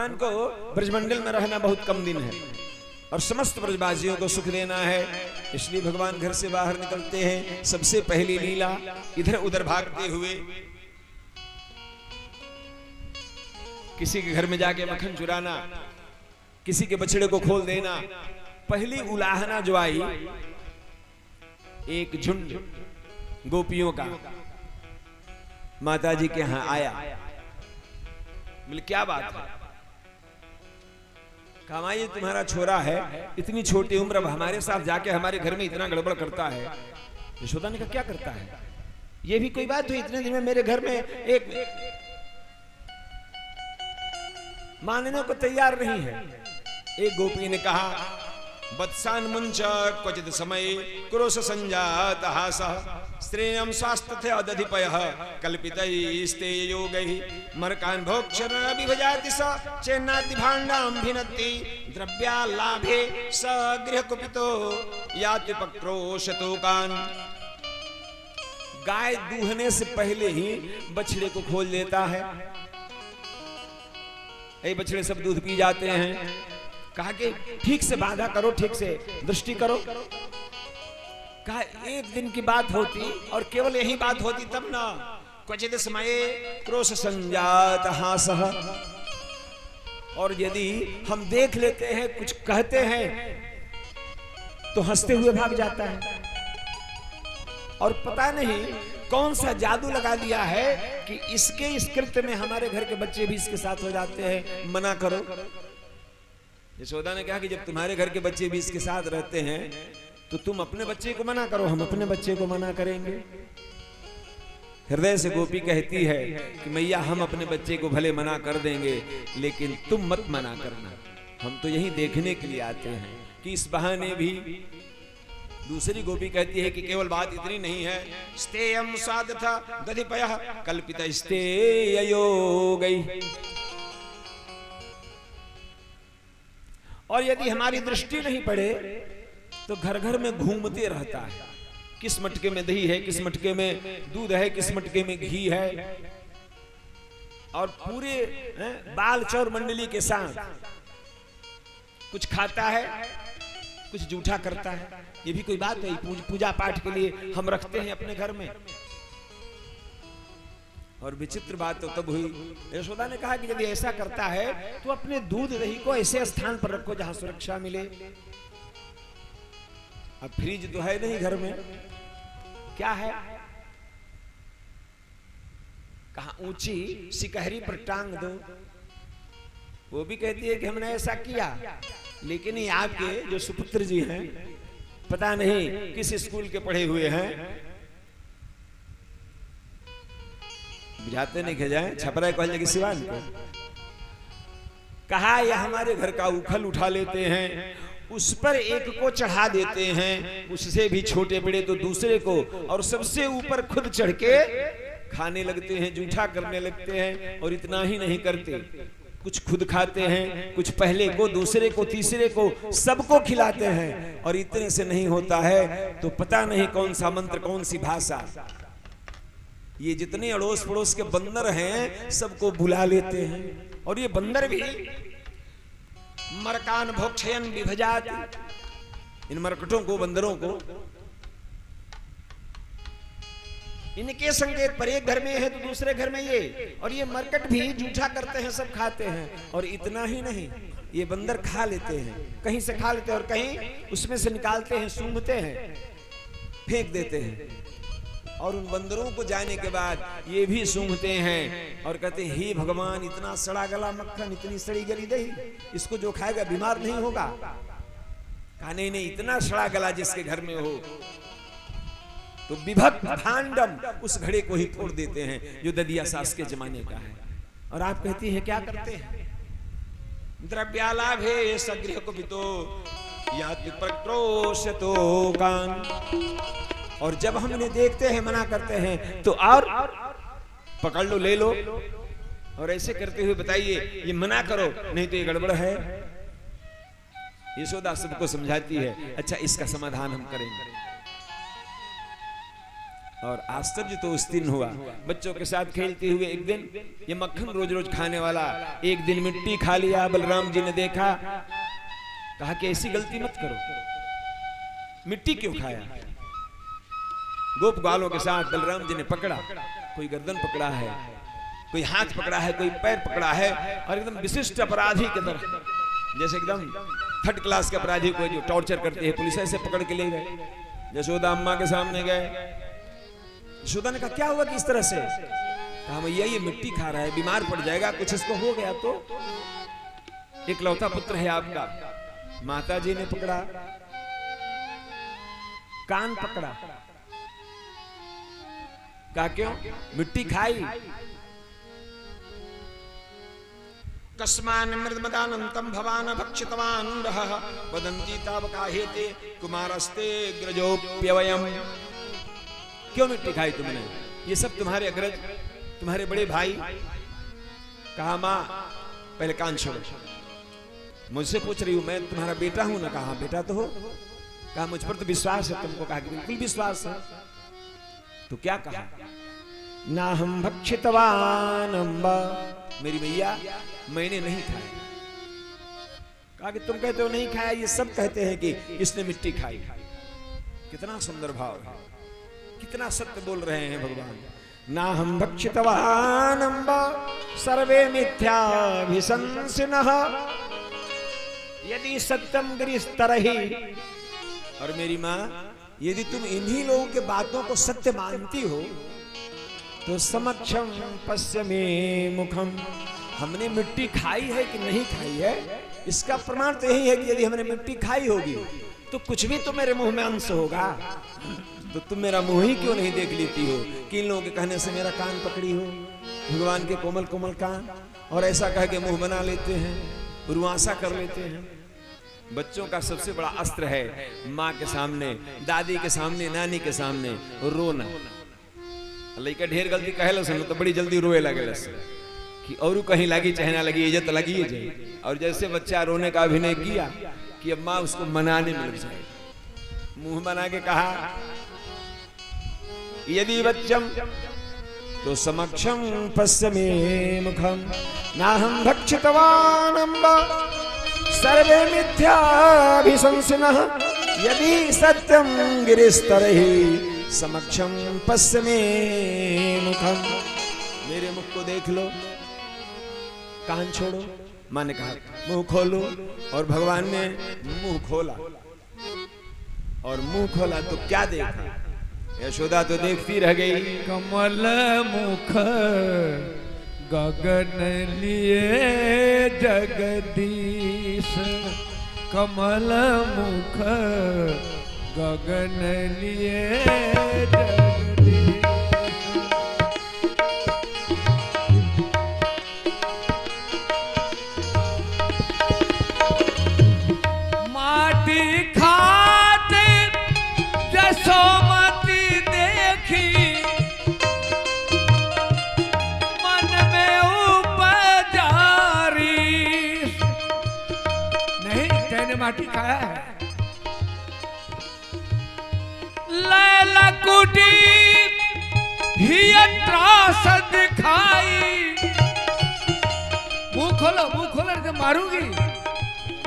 भगवान को ब्रजमंडल में रहना बहुत कम दिन है और समस्त ब्रजवासियों को सुख देना है, इसलिए भगवान घर से बाहर निकलते हैं। सबसे पहली लीला इधर उधर भागते हुए किसी के घर में जाके मक्खन चुराना, किसी के बछड़े को खोल देना। पहली उलाहना जो आई एक झुंड गोपियों का माता जी के यहां आया। बोले क्या बात है? कहा ये तुम्हारा छोरा है, इतनी छोटी उम्र अब हमारे साथ जाके हमारे घर में इतना गड़बड़ करता है। यशोदा ने कहा क्या करता है? ये भी कोई बात हुई? इतने दिन में मेरे घर में एक मानने को तैयार नहीं है। एक गोपी ने कहा वत्सान मुंच क्वचित समय क्रोश संजात हासः स्त्रियं स्वास्थ्य दधिपयः कल्पितैस्ते योगैः मरकान् भोक्षर विभजाति स चेन्नाति भाण्डां भिनत्ति द्रव्यालाभे स गृहकुपितो याति पक्रोशतोकान्। गाय दूहने से पहले ही बछड़े को खोल देता है। ये बछड़े सब दूध पी जाते हैं। कहा कि ठीक से बाधा करो, ठीक से दृष्टि करो। कहा एक दिन की बात होती और केवल यही बात होती तब ना। क्वचित समय क्रोश संजात हासः, और यदि हम देख लेते हैं कुछ कहते हैं तो हंसते हुए भाग जाता है। और पता नहीं कौन सा जादू लगा दिया है कि इसके इस कृत्य में हमारे घर के बच्चे भी इसके साथ हो जाते हैं। मना करो। यशोदा ने कहा कि जब तुम्हारे घर के बच्चे भी इसके साथ रहते हैं तो तुम अपने बच्चे को मना करो, हम अपने बच्चे को मना करेंगे। हृदय से गोपी कहती है कि मैया हम अपने बच्चे को भले मना कर देंगे लेकिन तुम मत मना करना, हम तो यही देखने के लिए आते हैं कि इस बहाने भी। दूसरी गोपी कहती है कि केवल बात इतनी नहीं है, स्तेयं साधथा दधिपयः कल्पितैस्तेययोगैः। और यदि हमारी दृष्टि नहीं पड़े तो घर घर में घूमते रहता है। किस मटके में दही है, किस मटके में दूध है, किस मटके में घी है, और पूरे बाल चौर मंडली के साथ कुछ खाता है, कुछ जूठा करता है। ये भी कोई बात है? पूजा पाठ के लिए हम रखते हैं अपने घर में। और विचित्र बात तो तब हुई, यशोदा ने कहा कि यदि ऐसा करता है तो अपने दूध दही को ऐसे स्थान पर रखो जहां सुरक्षा मिले। अब फ्रिज तो है नहीं घर में, क्या है? कहा ऊंची सिकहरी पर टांग दो। वो भी कहती है कि हमने ऐसा किया, लेकिन ये आपके जो सुपुत्र जी हैं पता नहीं किस स्कूल के पढ़े हुए हैं, बुझाते नहीं जाए छपरा कॉलेज की सिवान को। कहा ये हमारे घर का उखल उठा लेते हैं, उस पर एक को चढ़ा देते हैं, उससे भी छोटे बड़े तो दूसरे को, और सबसे ऊपर खुद चढ़ के खाने लगते हैं, जूठा करने लगते हैं। और इतना ही नहीं करते, कुछ खुद खाते हैं, कुछ पहले को, दूसरे को, तीसरे को, सबको खिलाते हैं। और इतने से नहीं होता है तो पता नहीं कौन सा मंत्र, कौन सी भाषा, ये जितने अड़ोस पड़ोस के बंदर हैं सबको बुला लेते हैं। और ये बंदर भी मरकान भोक्षयन विभजाति, इन मरकटों को, बंदरों को, इनके संकेत पर एक घर में है तो दूसरे घर में ये, और ये मरकट भी जूठा करते हैं, सब खाते हैं। और इतना ही नहीं, ये बंदर खा लेते हैं, कहीं से खा लेते हैं और कहीं उसमें से निकालते हैं, सूंघते हैं, फेंक देते हैं। और उन बंदरों को जाने के बाद ये भी सूंघते हैं और कहते हैं हे भगवान, इतना सड़ा गला मक्खन, इतनी सड़ी गली दही, इसको जो खाएगा बीमार नहीं होगा? कहा नहीं नहीं, इतना सड़ा गला जिसके घर में हो तो विभक्त भांडम, उस घड़े को ही फोड़ देते हैं जो ददिया सास के जमाने का है। और आप कहती है क्या करते हैं? द्रव्यालाभे सगृह कुपितो याति पक्रोशतोकान्। और जब हम इन्हें देखते हैं, मना करते हैं तो और पकड़ लो, ले लो। और ऐसे करते हुए बताइए ये मना करो, नहीं तो ये गड़बड़ है। यशोदा सबको समझाती है, अच्छा इसका समाधान हम करेंगे। और आश्चर्य तो उस दिन हुआ, बच्चों के साथ खेलते हुए एक दिन ये मक्खन रोज रोज खाने वाला एक दिन मिट्टी खा लिया। बलराम जी ने देखा, कहा कि ऐसी गलती मत करो, मिट्टी क्यों खाया। गोप ग्वालों के साथ बलराम जी ने पकड़ा, कोई गर्दन पकड़ा है, कोई हाथ पकड़ा है, कोई पैर पकड़ा है, और एकदम विशिष्ट अपराधी के तरह, जैसे एकदम थर्ड क्लास के अपराधी को जो टॉर्चर करते हैं पुलिस, ऐसे पकड़ के ले गए। यशोदा अम्मा के सामने गए। यशोदा ने कहा क्या हुआ कि इस तरह से। कहा भैया ये मिट्टी खा रहा है, बीमार पड़ जाएगा, कुछ इसको हो गया तो। एक लौता पुत्र है आपका। माता जी ने पकड़ा, कान पकड़ा, कहा क्यों, मिट्टी खाई। कस्मान मृदमदानंतम भवान भक्षितवान रहः वदन्ति तावकाहेते कुमारस्ते ग्रजोप्यवयम्। क्यों मिट्टी खाई तुमने, ये सब तुम्हारे अग्रज, तुम्हारे बड़े भाई। कहा मां पहले कान छोड़ो, मुझसे पूछ रही हूं, मैं तुम्हारा बेटा हूं ना। कहा बेटा तो हो। कहा मुझ पर तो विश्वास है तुमको। कहा कि बिल्कुल विश्वास है। तो क्या कहा, ना हम भक्षितवान अम्बा, मेरी मैया मैंने नहीं खाया। कहा कि तुम कहते हो नहीं खाया, ये सब कहते हैं कि इसने मिट्टी खाई। कितना सुंदर भाव है, कितना सत्य बोल रहे हैं भगवान। ना हम भक्षितवान अम्बा सर्वे मिथ्याभिशंसिनः यदि सत्यम गिरिस्तरहि। और मेरी माँ, यदि तुम इन्हीं लोगों के बातों को सत्य मानती हो तो समक्षम पश्य मे मुखम, हमने मिट्टी खाई है कि नहीं खाई है, इसका प्रमाण तो यही है कि यदि हमने मिट्टी खाई होगी तो कुछ भी तो मेरे मुंह में अंश होगा। तो तुम मेरा मुंह ही क्यों नहीं देख लेती हो कि इन लोगों के कहने से मेरा कान पकड़ी हो, भगवान के कोमल कोमल कान, और ऐसा कह के मुंह बना लेते हैं, रुआसा कर लेते हैं। बच्चों का सबसे बड़ा अस्त्र है माँ के सामने, दादी के सामने, नानी के सामने रोना। लड़का ढेर गलती कहे सुन तो बड़ी जल्दी रोए लगे कि और कहीं लगी चाहे ना लगी, इज्जत लगी है जाए। और जैसे बच्चा रोने का अभिनय किया कि अब माँ उसको मनाने में लग जाए, मुंह बना के कहा यदि बच्चम तो समक्षम पश्य मे मुखम नाहं भक्षितवान अम्बा सर्वे मिथ्याभिशंसिनः यदि सत्यम गिरिस्तरहि समक्षम पश्य मे मुखम। मेरे मुख को देख लो, कान छोड़ो। मां ने कहा मुंह खोलो, और भगवान ने मुंह खोला। और मुंह खोला तो क्या देखा, यशोदा तो देखती रह गई। कमल मुख गगन लिए जगदीश, कमल मुख गगन लिए जगदीश। माटी खाते जसोमती देखी, मन में उपजारी। नहीं, तेने माटी खाया है। लैला कुटी ही त्रास दिखाई। मुंह खोलो, मुंह खोलो तो मारूंगी,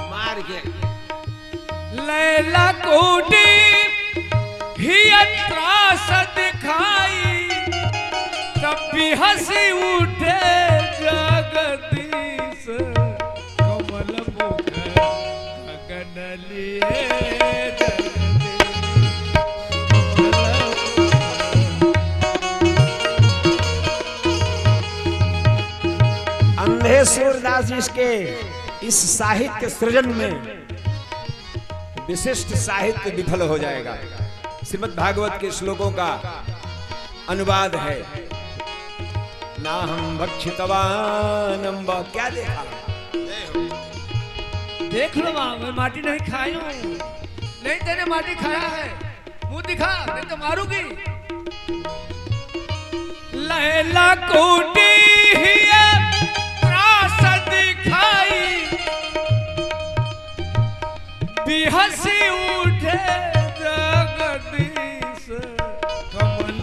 मार के। लैला कुटी ही त्रास दिखाई, तब भी हंसी उठे जगदीश। कमल मुख गगन लिए अंधे सूरदास जी के इस साहित्य सृजन में विशिष्ट साहित्य विफल हो जाएगा। श्रीमद् भागवत के श्लोकों का अनुवाद है ना हम भक्षितवान अम्बा। क्या देखा, देख लो माँ, मैं माटी नहीं खाई हूँ। नहीं, तेने माटी खाया है, मुंह दिखा नहीं तो मारूंगी। लैला कोटी ही त्रास दिखाई, बिहसी उठे जगदीश। कमल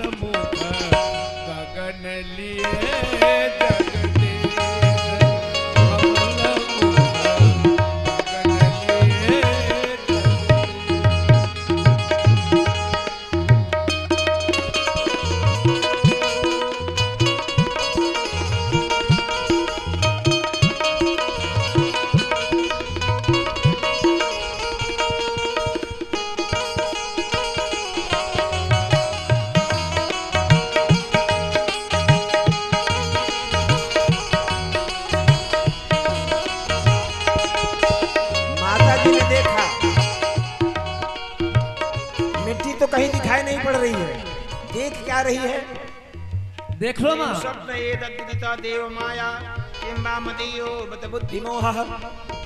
रही है? देख क्या रही है? देख लो माँ। स्वप्न एतद्विदिता देव माया किंबा मदीयो बत बुद्धि मोह।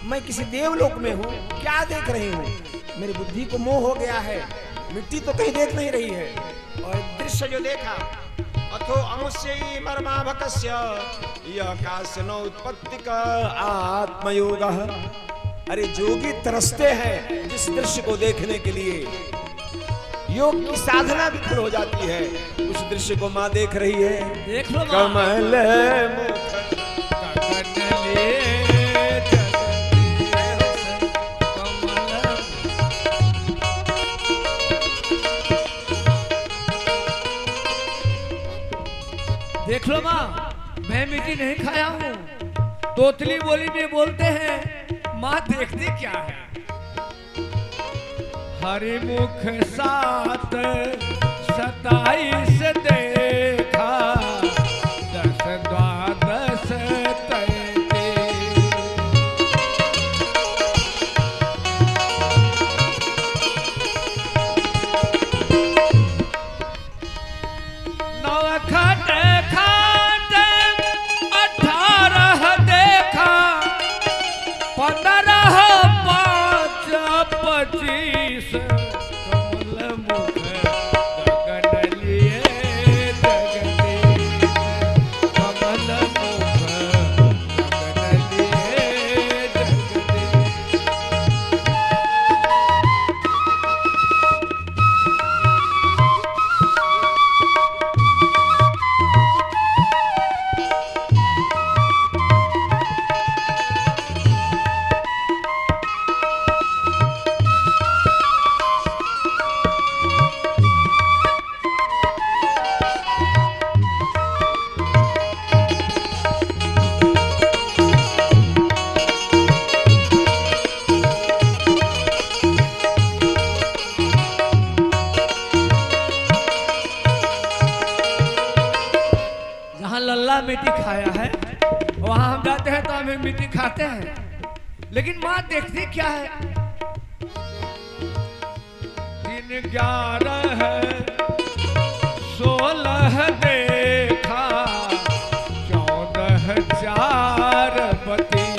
मैं किसी देवलोक में हूँ, क्या देख रही हूँ? मेरी बुद्धि को मोह हो गया है, मिट्टी तो कहीं देख नहीं रही है। और दृश्य जो देखा, अथो अमुष्य मर्माभकस्य यह कास्य उत्पत्ति का आत्मयोगः। अरे जोगी तरसते हैं जिस दृश्य को देखने के लिए, योग की साधना विफल हो जाती है। उस दृश्य को माँ देख रही है। देख लो माँ। कमल मुख देख लो माँ, मैं मिट्टी नहीं खाया हूँ। तोतली बोली में बोलते हैं, माँ देखती क्या है? हरि मुख 7 27 देखा, 10 12 33। नवखट खाट 18 देखा, 15 5 25। कमल मुख गगन लिए जगदीश। कमल मुख गगन लिए जगदीश। जहाँ लल्ला मिट्टी खाया है, वहां हम जाते हैं तो हमें मिट्टी खाते हैं। लेकिन माँ देखती क्या है? 3 11 16 देखा, 14 4 32।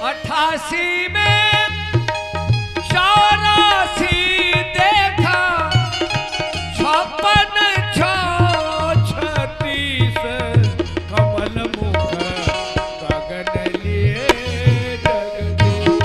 अठासी में 84 देखा, 56 6 36। कमल मुख गगन लिए जगदीश।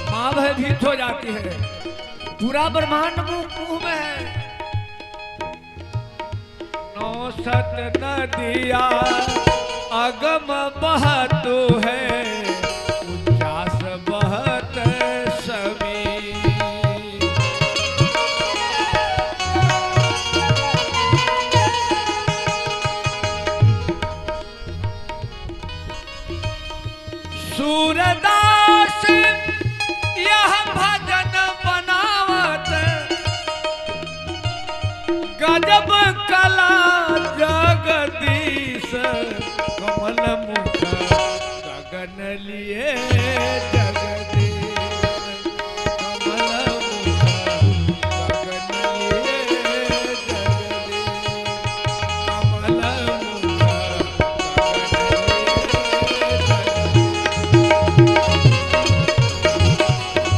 माँ भयभीत हो जाती है। पूरा ब्रह्मांड मुंह में है। 69 नदिया अगम बहतु है, 49 बहत समी। सूरदास यह भजन बनावत, गजब कला जगदीश। कमल मुख गगन लिए जगदीश। कमल मुख गगन लिए जगदीश। कमल मुख गगन लिए जगदीश।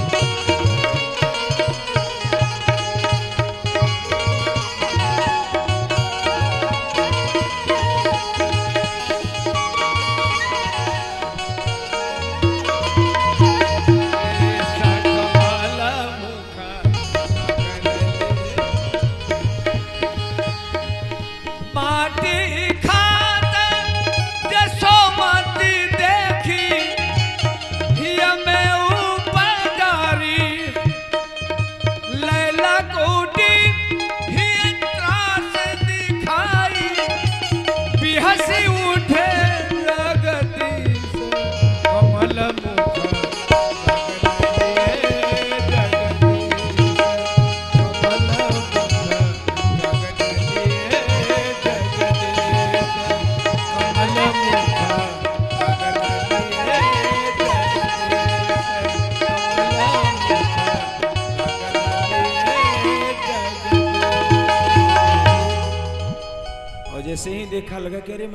जैसे ही देखा लगा कि अरे